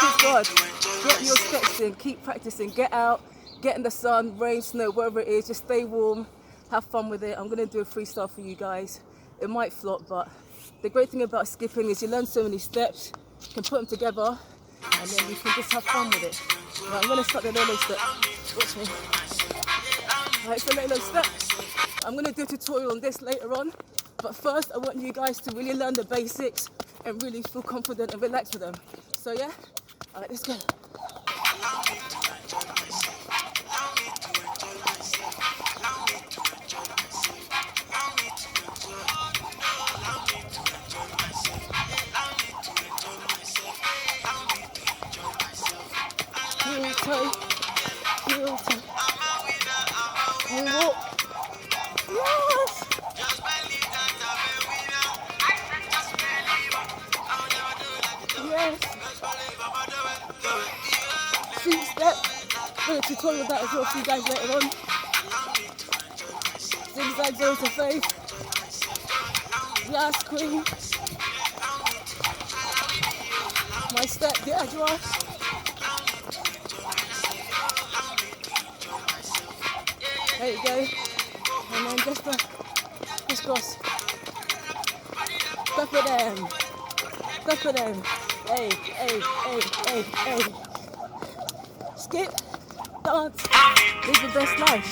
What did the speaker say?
Keep God. Get your steps in. Keep practicing. Get out. Get in the sun, rain, snow, wherever it is. Just stay warm. Have fun with it. I'm going to do a freestyle for you guys. It might flop, but the great thing about skipping is you learn so many steps. You can put them together, and then you can just have fun with it. Right, I'm going to start the low step. Watch me. Right, so low step. I'm going to do a tutorial on this later on. But first, I want you guys to really learn the basics and really feel confident and relax with them. So yeah, all right, let's go. Heel toe, heel toe. And walk. Yes! Yes. Feet step. I'm going to tutorial that as well for you guys later on. Zigzag zero to faith. Yes, queen. My step, the edge rush. There you go. And then just crisscross. Go for them. Go for them. Hey, hey, hey, hey, hey. Skip, dance, live the best life.